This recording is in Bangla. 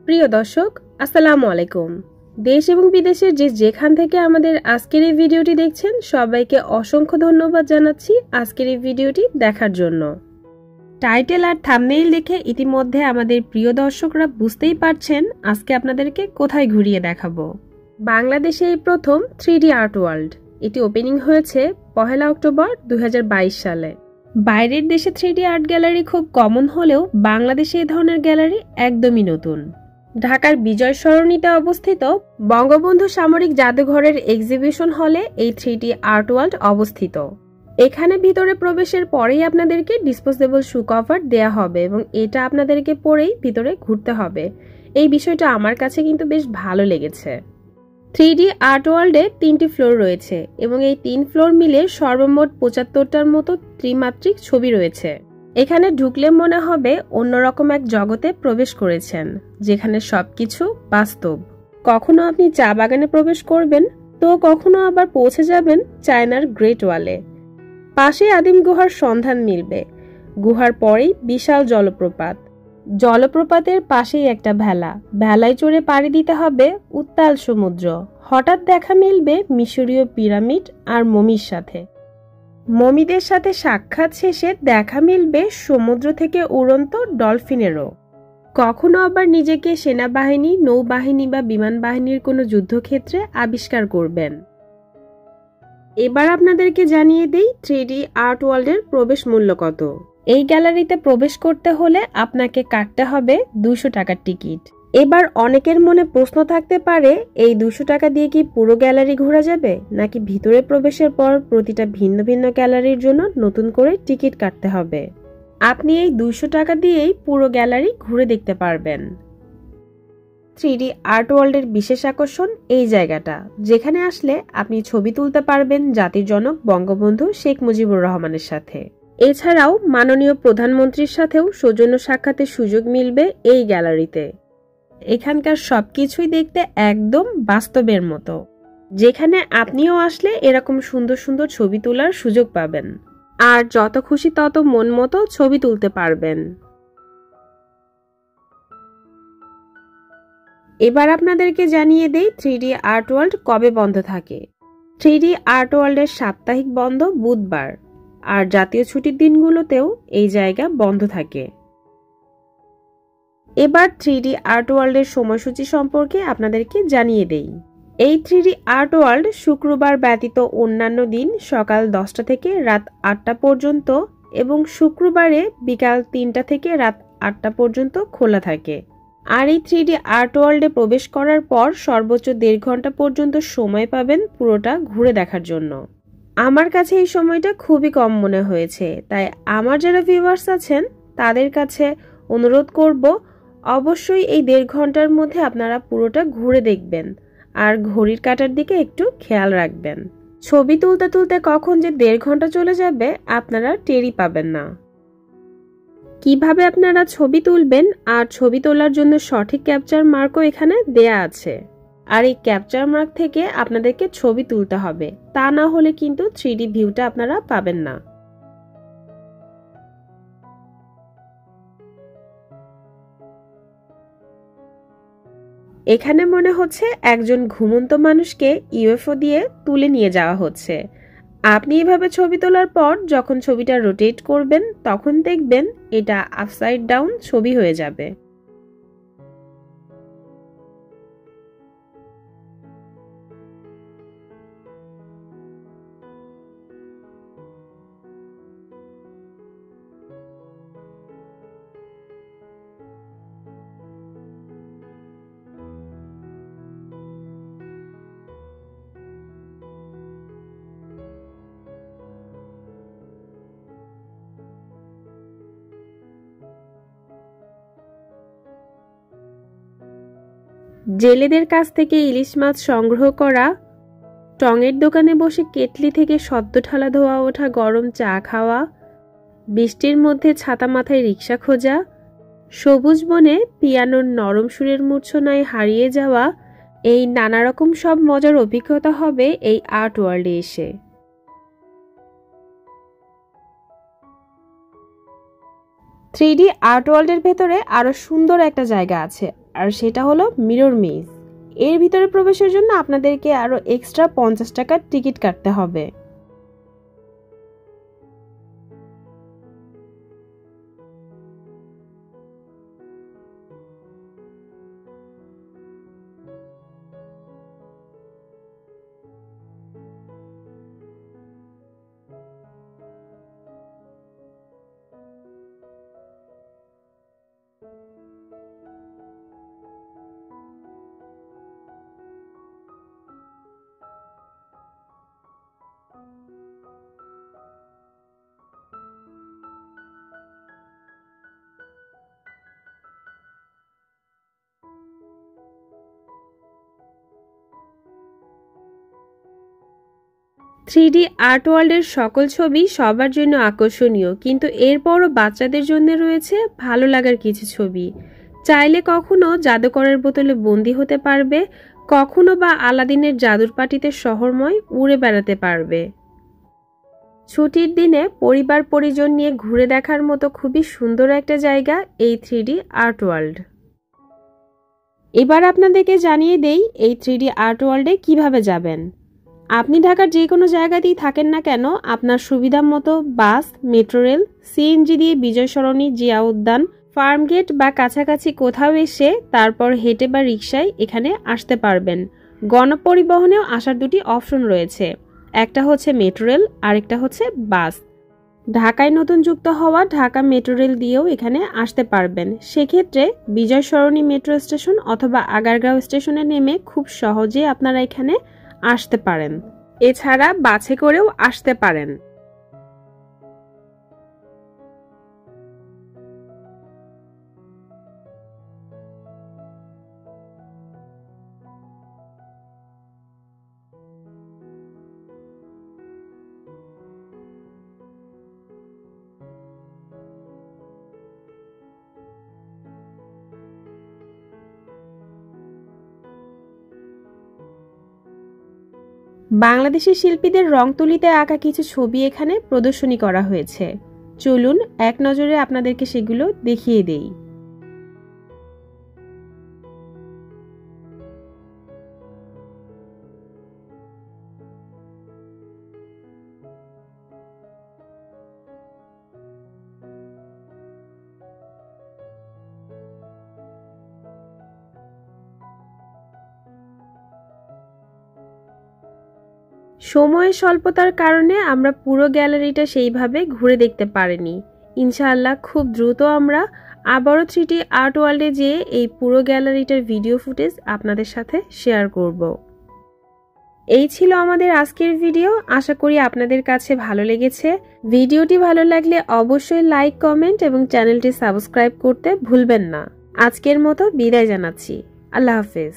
প্রিয় দর্শক, আসসালামু আলাইকুম। দেশ এবং বিদেশের যেখান থেকে আমাদের আজকের এই ভিডিওটি দেখছেন সবাইকে অসংখ্য ধন্যবাদ জানাচ্ছি আজকের এই ভিডিওটি দেখার জন্য। টাইটেল আর থাম্বনেইল দেখে ইতিমধ্যে আমাদের প্রিয় দর্শকরা বুঝতেই পারছেন আজকে আপনাদেরকে কোথায় ঘুরিয়ে দেখাবো। বাংলাদেশে এই প্রথম 3D আর্ট ওয়ার্ল্ড, এটি ওপেনিং হয়েছে 1 অক্টোবর 2022 সালে। বাইরের দেশে 3D আর্ট গ্যালারি খুব কমন হলেও বাংলাদেশে এই ধরনের গ্যালারি একদমই নতুন। ঢাকার বিজয় সরণিতে অবস্থিত বঙ্গবন্ধু সামরিক জাদুঘরের এক্সিবিশন হলে এই 3D আর্ট ওয়ার্ল্ড অবস্থিত। এখানে ভিতরে প্রবেশের পরেই আপনাদেরকে ডিসপোজেবল শু কভার দেয়া হবে এবং এটা আপনাদেরকে পরেই ভিতরে ঘুরতে হবে। এই বিষয়টা আমার কাছে কিন্তু বেশ ভালো লেগেছে। 3D আর্ট ওয়ার্ল্ডে 3টি ফ্লোর রয়েছে এবং এই 3 ফ্লোর মিলে সর্বমোট 75টার মতো ত্রিমাত্রিক ছবি রয়েছে। এখানে ঢুকলে মনে হবে অন্যরকম এক জগতে প্রবেশ করেছেন, যেখানে সবকিছু বাস্তব। কখনো আপনি চা বাগানে প্রবেশ করবেন, তো কখনো আবার পৌঁছে যাবেন চায়নার গ্রেট ওয়ালে। পাশে আদিম গুহার সন্ধান মিলবে। গুহার পরেই বিশাল জলপ্রপাত। জলপ্রপাতের পাশেই একটা ভেলায় চড়ে পাড়ি দিতে হবে উত্তাল সমুদ্র। হঠাৎ দেখা মিলবে মিশরীয় পিরামিড আর মমির সাথে। মমিদের সাথে সাক্ষাৎ শেষে দেখা মিলবে সমুদ্র থেকে উড়ন্ত ডলফিনেরও। কখনো আবার নিজেকে সেনাবাহিনী, নৌবাহিনী বা বিমান বাহিনীর কোনো যুদ্ধক্ষেত্রে আবিষ্কার করবেন। এবার আপনাদেরকে জানিয়ে দেই 3D আর্ট ওয়ার্ল্ডের প্রবেশ মূল্য কত। এই গ্যালারিতে প্রবেশ করতে হলে আপনাকে কাটতে হবে 200 টাকার টিকিট। এবার অনেকের মনে প্রশ্ন থাকতে পারে, এই 200 টাকা দিয়ে কি পুরো গ্যালারি ঘোরা যাবে, নাকি ভিতরে প্রবেশের পর প্রতিটা ভিন্ন ভিন্ন গ্যালারির জন্য নতুন করে টিকিট কাটতে হবে? আপনি এই 200 টাকা দিয়েই পুরো গ্যালারি ঘুরে দেখতে পারবেন। 3D আর্ট ওয়ার্ল্ডের বিশেষ আকর্ষণ এই জায়গাটা, যেখানে আসলে আপনি ছবি তুলতে পারবেন জাতির জনক বঙ্গবন্ধু শেখ মুজিবুর রহমানের সাথে। এছাড়াও মাননীয় প্রধানমন্ত্রীর সাথেও সৌজন্য সাক্ষাতের সুযোগ মিলবে এই গ্যালারিতে। এখানকার সবকিছুই দেখতে একদম বাস্তবের মতো, যেখানে আপনিও আসলে এরকম সুন্দর সুন্দর ছবি তোলার সুযোগ পাবেন আর যত খুশি তত মন মতো ছবি তুলতে পারবেন। এবার আপনাদেরকে জানিয়ে দেই 3D আর্ট ওয়ার্ল্ড কবে বন্ধ থাকে। 3D আর্ট ওয়ার্ল্ডের সাপ্তাহিক বন্ধ বুধবার, আর জাতীয় ছুটির দিনগুলোতেও এই জায়গা বন্ধ থাকে। এবার 3D আর্ট ওয়ার্ল্ডের সময়সূচি সম্পর্কে আপনাদেরকে জানিয়ে দেই। এই 3D আর্ট ওয়ার্ল্ড শুক্রবার ব্যতীত অন্যান্য দিন সকাল 10টা থেকে রাত 8টা পর্যন্ত এবং শুক্রবারে বিকাল 3টা থেকে রাত 8টা পর্যন্ত খোলা থাকে। আর এই 3D আর্ট ওয়ার্ল্ডে প্রবেশ করার পর সর্বোচ্চ 1.5 ঘন্টা পর্যন্ত সময় পাবেন পুরোটা ঘুরে দেখার জন্য। আমার কাছে এই সময়টা খুবই কম মনে হয়েছে, তাই আমার যারা ভিউয়ার্স আছেন তাদের কাছে অনুরোধ করব, অবশ্যই এই 1.5 ঘন্টার মধ্যে আপনারা পুরোটা ঘুরে দেখবেন আর ঘড়ির কাঁটার দিকে একটু খেয়াল রাখবেন। ছবি তুলতে তুলতে কখন যে 1.5 ঘন্টা চলে যাবে আপনারা টেরই পাবেন না। কিভাবে আপনারা ছবি তুলবেন আর ছবি তোলার জন্য সঠিক ক্যাপচার মার্কও এখানে দেয়া আছে। আর এই ক্যাপচার মার্ক থেকে আপনাদেরকে ছবি তুলতে হবে, তা না হলে কিন্তু 3D ভিউটা আপনারা পাবেন না। এখানে মনে হচ্ছে একজন ঘুমন্ত মানুষকে ইউএফও দিয়ে তুলে নিয়ে যাওয়া হচ্ছে। আপনি এভাবে ছবি তোলার পর যখন ছবিটা রোটেট করবেন তখন দেখবেন এটা আপসাইড ডাউন ছবি হয়ে যাবে। জেলেদের কাছ থেকে ইলিশ মাছ সংগ্রহ করা, টঙের দোকানে বসে কেটলি থেকে সদ্য ঠালা ধোয়া ওঠা গরম চা খাওয়া, বৃষ্টির মধ্যে ছাতা মাথায় রিক্সা খোঁজা, সবুজ বনে পিয়ানোর নরম সুরের মূর্ছনায় হারিয়ে যাওয়া, এই নানা রকম সব মজার অভিজ্ঞতা হবে এই আর্ট ওয়ার্ল্ডে এসে। 3D আর্ট ওয়ার্ল্ডের ভেতরে আরো সুন্দর একটা জায়গা আছে, আর সেটা হলো মিরর মেজ। এর ভিতরে প্রবেশের জন্য আপনাদেরকে আরও এক্সট্রা 50 টাকার টিকিট কাটতে হবে। থ্রিডি আর্ট ওয়ার্ল্ডের সকল ছবি সবার জন্য আকর্ষণীয়, কিন্তু এরপরও বাচ্চাদের জন্য রয়েছে ভালো লাগার কিছু ছবি। চাইলে কখনো জাদুকরের বোতলে বন্দি হতে পারবে, কখনো বা আলাদিনের জাদুর পাটিতে শহরময় উড়ে বেড়াতে পারবে। ছুটির দিনে পরিবার পরিজন নিয়ে ঘুরে দেখার মতো খুবই সুন্দর একটা জায়গা এই থ্রিডি আর্ট ওয়ার্ল্ড। এবার আপনাদেরকে জানিয়ে দেই এই থ্রিডি আর্ট ওয়ার্ল্ডে কিভাবে যাবেন। আপনি ঢাকার যে কোনো জায়গাতেই থাকেন না কেন, আপনার সুবিধা মতো বাস, মেট্রো রেল, সিএনজি দিয়ে বিজয় সরণি, জিয়া উদ্যান, ফার্মগেট বা কাছাকাছি কোথাও এসে তারপর হেঁটে বা রিকশায় এখানে আসতে পারবেন। গণপরিবহনেও আসার দুটি অপশন রয়েছে, একটা হচ্ছে মেট্রো রেল, আরেকটা হচ্ছে বাস। ঢাকায় নতুন যুক্ত হওয়া ঢাকা মেট্রো রেল দিয়েও এখানে আসতে পারবেন। সেক্ষেত্রে বিজয় সরণি মেট্রো স্টেশন অথবা আগারগাঁও স্টেশনে নেমে খুব সহজে আপনারা এখানে আসতে পারেন। এছাড়া বাসে করেও আসতে পারেন। বাংলাদেশের শিল্পীদের রং তুলিতে আঁকা কিছু ছবি এখানে প্রদর্শনী করা হয়েছে। চলুন এক নজরে আপনাদেরকে সেগুলো দেখিয়ে দেই। সময়ের স্বল্পতার কারণে আমরা পুরো গ্যালারিটা সেইভাবে ঘুরে দেখতে পারিনি। ইনশাআল্লাহ খুব দ্রুত আমরা আবারও থ্রিডি আর্ট ওয়ার্ল্ডে যেয়ে এই পুরো গ্যালারিটার ভিডিও ফুটেজ আপনাদের সাথে শেয়ার করব। এই ছিল আমাদের আজকের ভিডিও। আশা করি আপনাদের কাছে ভালো লেগেছে। ভিডিওটি ভালো লাগলে অবশ্যই লাইক, কমেন্ট এবং চ্যানেলটি সাবস্ক্রাইব করতে ভুলবেন না। আজকের মতো বিদায় জানাচ্ছি। আল্লাহ হাফেজ।